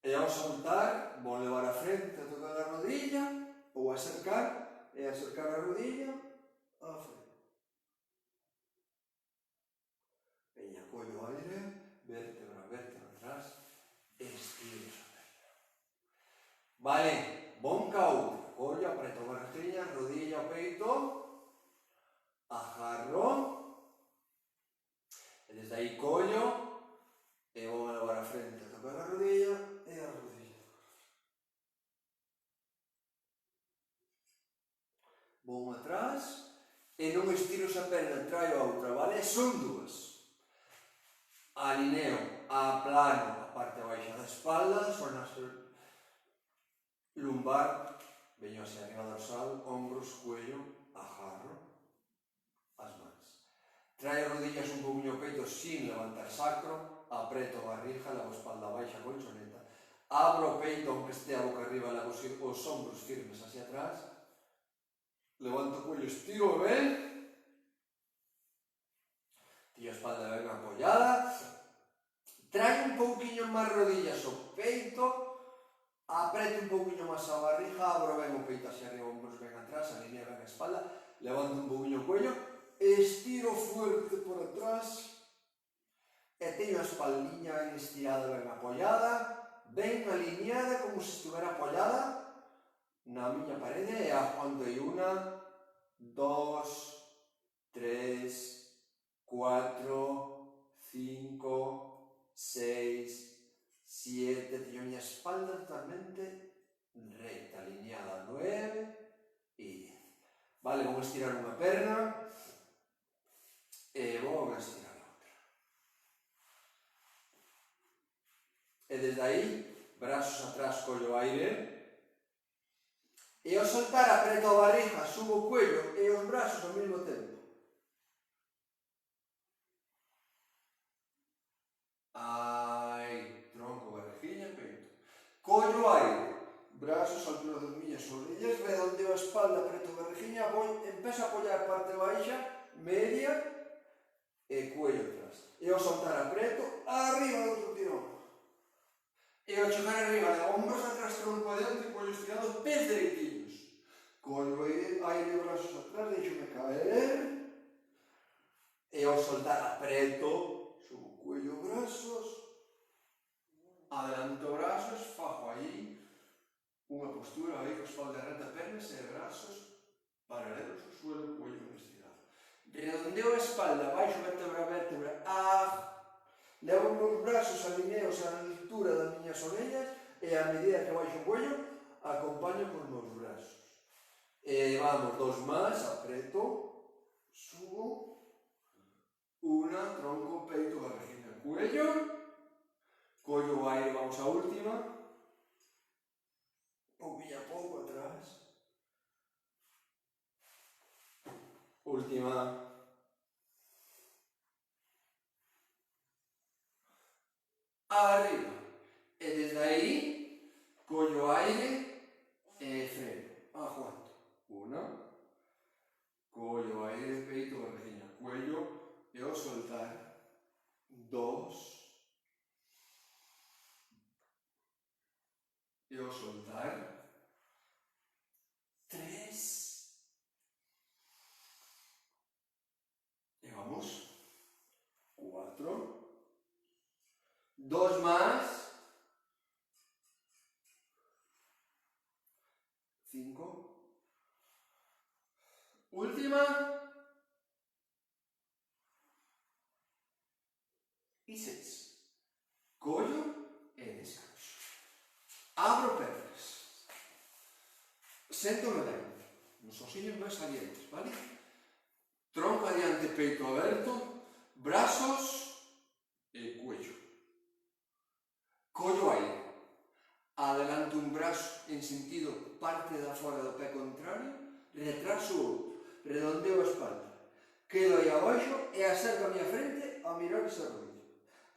e ao soltar vou levar a frente a tocar a rodilla ou acercar e acercar a rodilla a frente. Veña, collo aire, vértebra, vértebra atrás, estiro esa perna. Vale, bon ca outra. Collo, apreto a barriguinha, rodilla ao peito, agarro e desde aí collo e vou levar a frente a tocar a rodilla e a rodilla. Vou atrás e non estiro esa perna, traio a outra, vale? Son 2. Alineo, aplano a parte baixa da espalda, zona lumbar, veño hacia arriba dorsal, ombros, cuello, agarro as mans. Traio rodillas un poquinho ao peito sin levantar sacro, apreto a barriga, levo a espalda baixa, colchoneta, abro o peito aunque este a boca arriba, levo os ombros firmes hacia atrás, levanto o cuello, estiro ben, tiro a espalda ben apoyada, traio un pouquinho máis rodillas ao peito, apreto un pouquinho máis a barriga, abro ben o peito hacia arriba, ombros ben atrás, alineo ben a espalda, levanto un pouquinho o cuello, estiro fuerte por atrás e teño a espaldiña ben estirada, ben apoyada, ben alineada, como se estuvera apoyada na miña parede e aguanto aí 1, 2, 3, 4, 5, 6, 7, teño a miña espalda totalmente recta, alineada, 9 e 10. Vale, vou estirar unha perna e vou estirar a outra. E desde aí, brazos atrás, collo aire. E ao soltar apreto a barriga, subo o cuello e os brazos ao mesmo tempo. Ai, tronco, barriguinha, peito. Collo aire, brazos ao altura das miñas rodillas, redondeo a espalda, apreto a barriguinha, empezo a apoiar parte baixa, media e cuello atrás. E ao soltar apreto, arriba do outro tirón. E ao chegar arriba de ombros atrás, tronco adiante, cuello estirado, pés dereitinhos. Collo aire, brazos atrás, deixo-me caer. E ao soltar apreto, subo cuello, brazos, adelanto brazos, fago aí unha postura aí co espalda paralelos ao suelo, cuello ben estirado. Redondeo a espalda, baixo vértebra a vértebra, levo meus brazos alineados á altura das miñas orellas e a medida que baixo o cuello, acompaño cos meus brazos. Vamos, dos máis, apreto, subo, una, tronco, peito, barriguinha, cuello, collo o aire, vamos á última, pouquinho a pouco atrás, última, arriba, e desde aí, collo o aire e freno, aguanto, una, collo o aire, peito, barriguinha, cuello, e ao soltar, dos, e ao soltar, tres, e vamos, cuatro, dos máis, cinco, última, e seis. Collo e descanso. Abro pernas. Séntome ben, nos osiños máis salientes, vale? Tronco adiante, peito aberto, brazos e cuello. Collo aire. Adelanto un brazo en sentido parte da fora do pé contrario, retraso o outro, redondeo a espalda. Quedo aí abaixo e acerco a miña frente a mirar esa rodilla.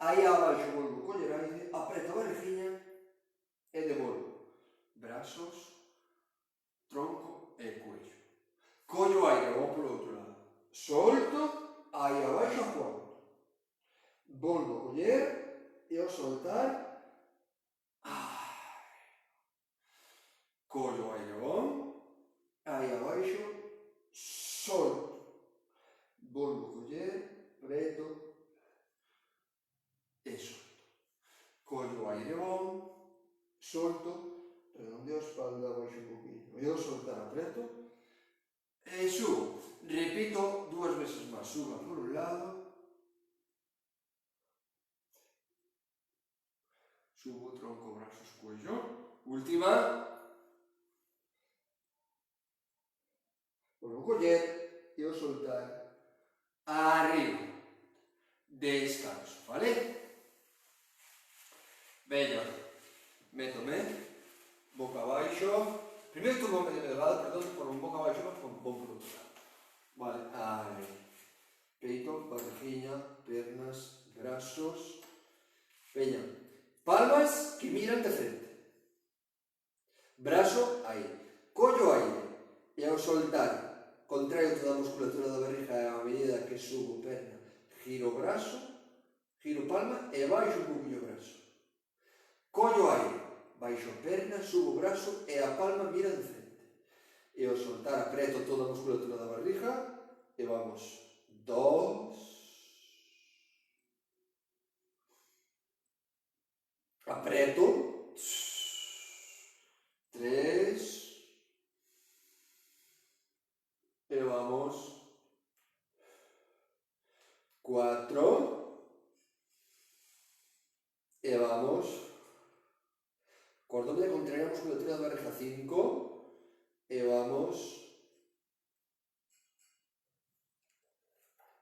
Aí abaixo volvo coller aire, apreto a barriguinha e devolvo. Brazos, tronco e cuello. Collo aire, vou polo outro lado. Solto, aí abaixo aguanto. Volvo a coller e ao soltar, collo aire bom, aí abaixo, solto. Volvo a coller, preto e solto. Collo aire bom, solto, redondeo a espalda, abaixo un poquinho. E ao soltar apreto e subo. Repito 2 veces máis. Suba por un lado, subo, tronco, brazos, cuello. Última. Volvo a coller e ao soltar arriba. Descanso, vale? Veña, métome, boca abaixo. Primeiro turbo medio de lado, perdón, por un boca abaixo, mas con bon por outro lado. Vale, aí. Peito, barriguinha, pernas, brazos. Veña, palmas que miran de frente. Brazo aí. Collo aire. E ao soltar, contraio toda a musculatura da barriga a medida que subo perna. Giro o brazo, giro palma e baixo un poquinho o brazo. Collo aire, baixo perna, subo o brazo e a palma mira de frente. E ao soltar apreto toda a musculatura da barriga e vamos 2, apreto, 3, e vamos 4, e vamos, cuarto de contraer a musculatura da barriga, 5, e vamos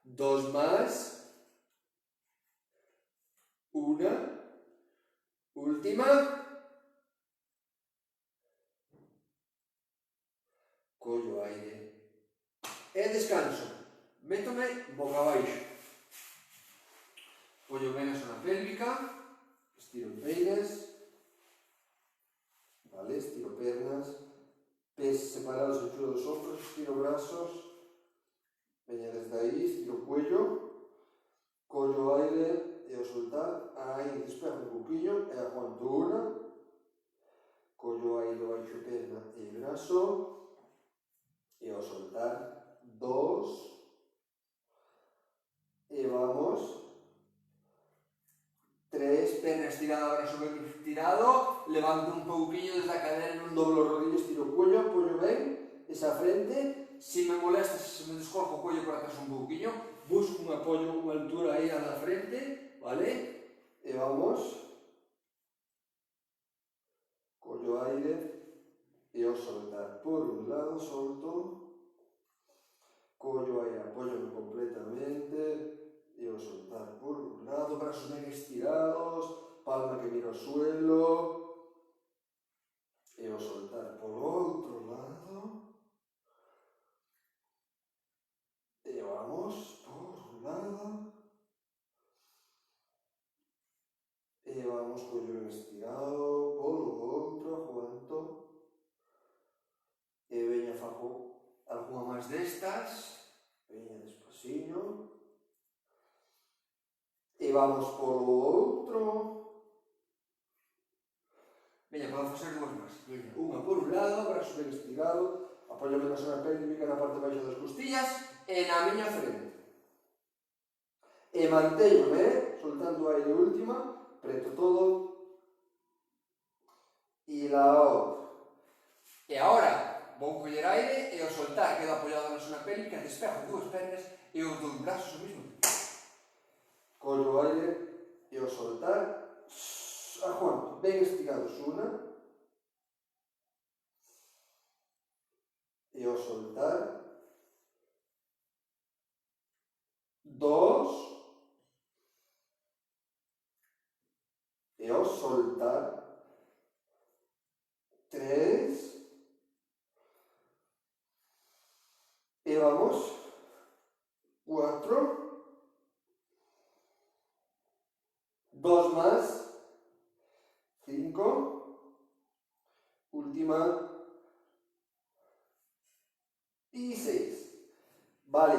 2 máis, una, última, collo aire e descanso. Métome boca abaixo. Pollo ben a zona pélvica, estiro peines, vale, estiro pernas, pés separados en chulo dos ombros, estiro brazos, veña desde aí, estiro cuello, collo aire e ao soltar, aí despejo un poquinho e aguanto una, collo aire baixo perna e brazo, e ao soltar 2, e vamos 3, perna estirada, brazo ben estirado, levanto un pouquinho desde a cadera, non doblo os rodillos, tiro o cuello, apoio ben esa frente, se me molesta, se me descolgo o cuello para atrás un pouquiño, busco un apoio, unha altura aí a la frente, vale? E vamos, collo aire e ao soltar por un lado, solto, collo aire, apóyame completamente e ao soltar por un lado, brazos ben estirados, palma que mira ao suelo e ao soltar por outro lado e vamos por un lado e vamos collo ben estirado polo outro, aguanto e veña fago algunha máis destas, veña despasiño e vamos polo outro. Veña, podo facer dúas máis. Veña, unha por un lado, brazo ben estirado, apoio ben a zona pélvica na parte baixa das costillas e na miña frente. E mantéñome, soltando o aire última, preto todo e la outra. E agora vou coller aire e ao soltar quedo apoiado na zona pélvica, despejo dúas pernas e os dous brazos ao mesmo tempo. Collo o aire e ao soltar aguanto, ben estirados unha e ao soltar dos e ao soltar tres e vamos cuatro, dos más, cinco, última y seis. Vale,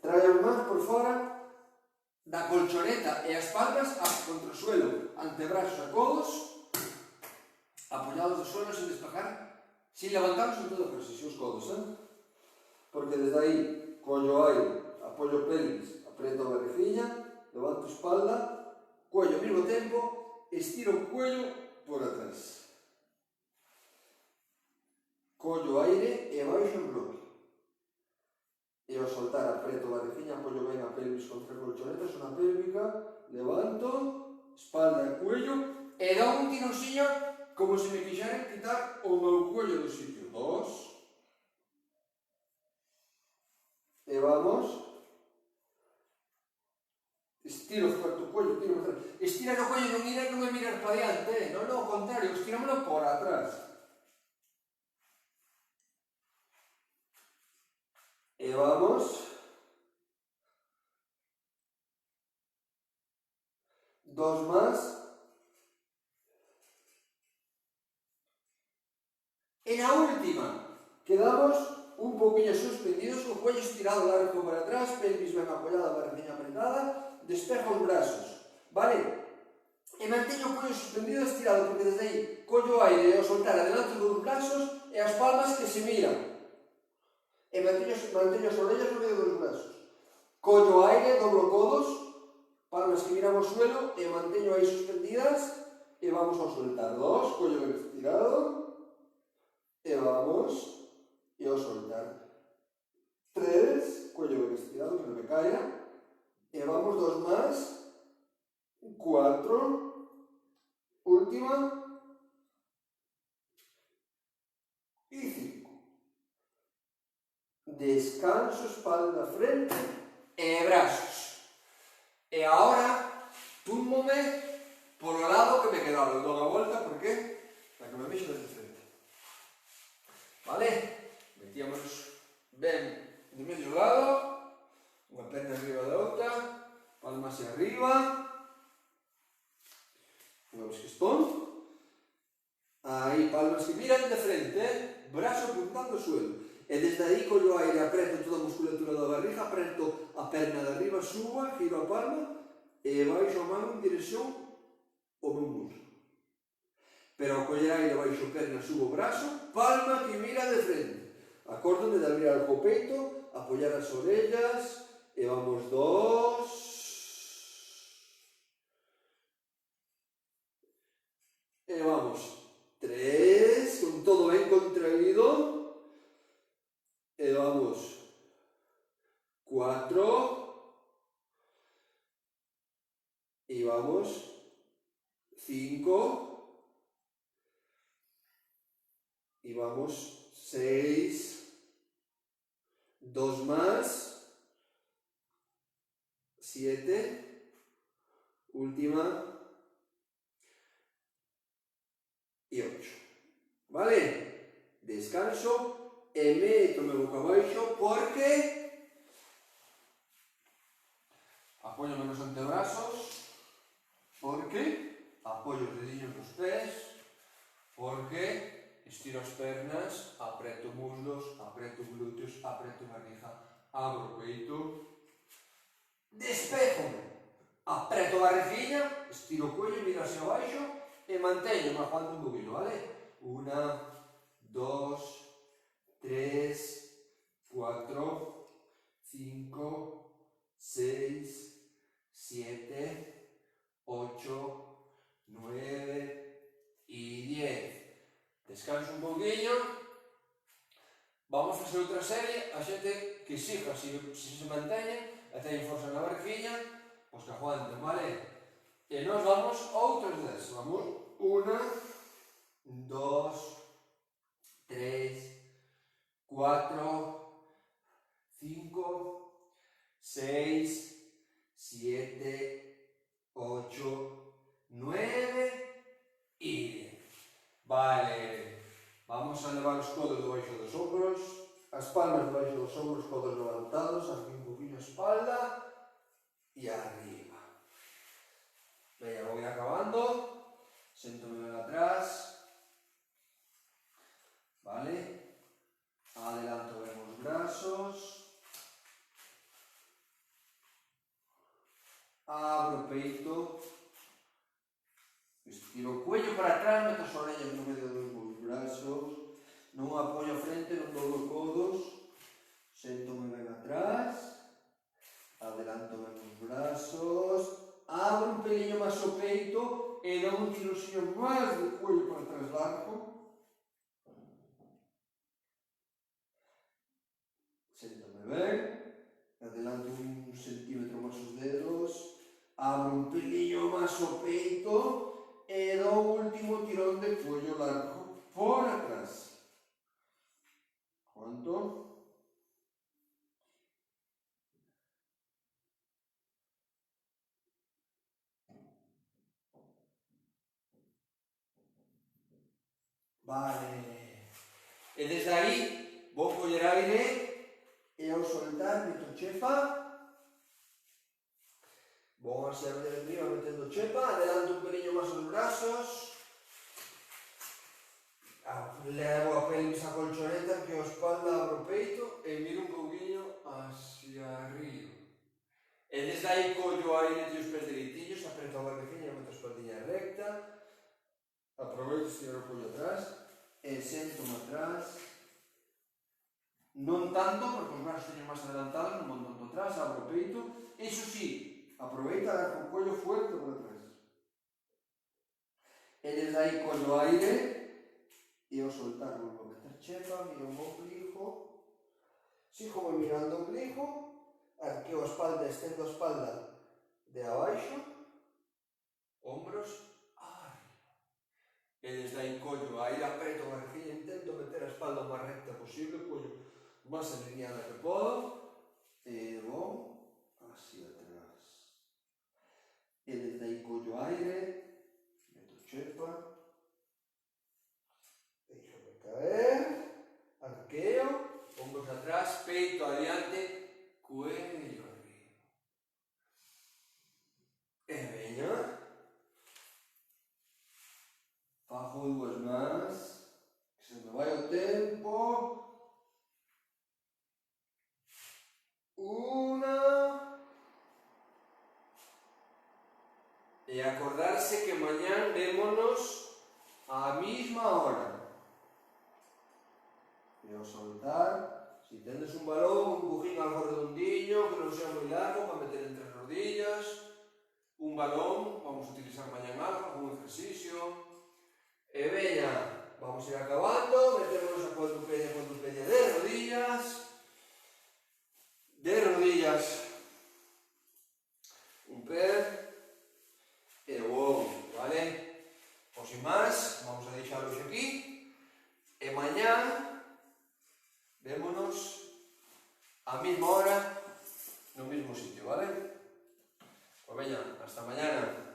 trae as mans por fora da colchoneta e as palmas contra o suelo, antebrazos a codos, apoyados no suelo sin despejar, sin levantarnos en todo o peso, os codos, porque desde aí collo aire, apoio pelvis, aprieto a barriguilla, levanto espalda, cuello ao mesmo tempo, estiro o cuello por atrás. Collo aire e baixo en bloque. E ao soltar aprieto a barriguilla, apoio ben a pelvis contra a colchoneta, zona pélvica, levanto, espalda e cuello, e dá un tironciño como se me quixeren quitar o meu cuello do sitio. Dos. E vamos. Estiro fuerte o cuello, tiro para atrás. Estirar o cuello non é mirar para diante, non, ao contrario, estirámoslo por atrás. E vamos. Dos más. E na última, quedamos un pouquinho suspendidos, o cuello estirado largo para atrás, pelvis ben apoiada, barriguinha apretada, despejo os brazos, vale? E manteño o cuello suspendido estirado, porque desde aí collo aire e ao soltar adelante dos brazos e as palmas que se miran. E manteño as orellas no medio dos brazos. Collo aire, dobro codos, palmas que miran ao suelo e manteño aí suspendidas e vamos a soltar. Dos, cuello ben estirado e vamos e ao soltar. Tres, cuello ben estirado, que non me caia e vamos dos más. Cuatro, última y cinco. Descanso, espalda, frente e brazos. E agora, túmbome por o lado que me quedaba. Dou a volta, por qué? Para que me vexo desde frente. Vale? Metíamos ben de medio lado, unha perna arriba da outra, palmas hacia arriba. Vamos que estón. Aí, palmas que miran de frente, brazo apuntando ao suelo. E desde aí collo aire, apreto toda a musculatura da barriga, apreto a perna de arriba, suba, giro a palma e baixo a mano en dirección ao meu muslo. Pero ao coller aire baixo a perna, subo o brazo, palma que mira de frente. Acórdome de abrir algo o peito, apoiar as orellas e vamos dos. E vamos, tres, con todo ben contraído, e vamos. vamos 4 y vamos 5 y vamos 6, 2 más, 7, última y 8. Vale? Descanso e métome boca abaixo porque Apoyo menos antebrazos, porque apoyo os dediños dos pés, porque estiro as pernas, apreto muslos, apreto glúteos, apreto barriga, abro o peito, despéjome, apreto a barriguinha, estiro o cuello, miro hacia abaixo e manteño aguanto un poquito, vale? 1, 2, 3, 4, 5, 6, 7, 8, 9 y 10. Descanso un poquinho. Vamos a facer outra serie. A xente que siga, se se manteñen, e teñen forza na barquilla, pois que aguanten, vale? E nos vamos outros 10. Vamos 1, 2, 3, 4, 5, 6, 7, 8, 9 y 10. Vale, vamos a levar os codos debaixo dos ombros, as palmas debaixo dos ombros, codos levantados, aquí un poquinho a espalda e arriba. Venga, voy acabando, séntome ben atrás, vale, adelanto ben os brazos, abro o peito, estiro o cuello para atrás, meto as orellas no medio dos meus brazos, non apoio a frente, non dobro codos, séntome ben atrás, adelanto ben os brazos, abro un peliño máis o peito e dou un tiroxinho máis do cuello para atrás largo, séntome ben, adelanto un centímetro máis os dedos, abro un peliño máis o peito e dou o último tirón de cuello largo por atrás. ¿Cuánto? Vale. E desde aí vou coller aire e ao soltar meto chefa. Vou hacia arriba metendo chepa, adelanto un peliño máis os brazos, levo a pelvis a colchoneta que a espalda abro o peito e miro un pouquinho hacia arriba. E desde aí collo aire e os pés dereitinhos, apreto a barriguinha, meto a espaldinha recta, aproveito estirar o collo atrás e sento-me atrás. Non tanto, porque os brazos teñen máis adelantados, non vou tanto atrás, abro o peito, iso sí, aproveita a dar con o collo fuerte por atrás. E desde aí collo aire e ao soltar volvo a meter chepa, miro o ombligo, sigo mirando o ombligo, arqueo a espalda, estendo a espalda de abaixo, ombros arriba. E desde aí collo aire, apreto a barriguinha, intento meter a espalda o máis recta posible, collo máis alineada que podo e vou hacia atrás. E desde aí collo aire, meto chepa, deixo-me caer, arqueo, ombros atrás, peito adiante, cuello arriba. E veña, fago dúas máis, que se me vai o tempo. Una. E acordarse que mañán vémonos á mesma hora. E ao soltar, se tendes un balón, un bujín algo redondinho, que non sea moi largo, para meter entre as rodillas, un balón, vamos a utilizar mañán algo, algún ejercicio. E veña, vamos a ir acabando, metémonos a cuadrupedia de rodillas. pé e o ombro, vale? Pois sin máis, vamos a deixar hoxe aquí e mañá vémonos á mesma hora no mesmo sitio, vale? Pois veña, hasta mañana.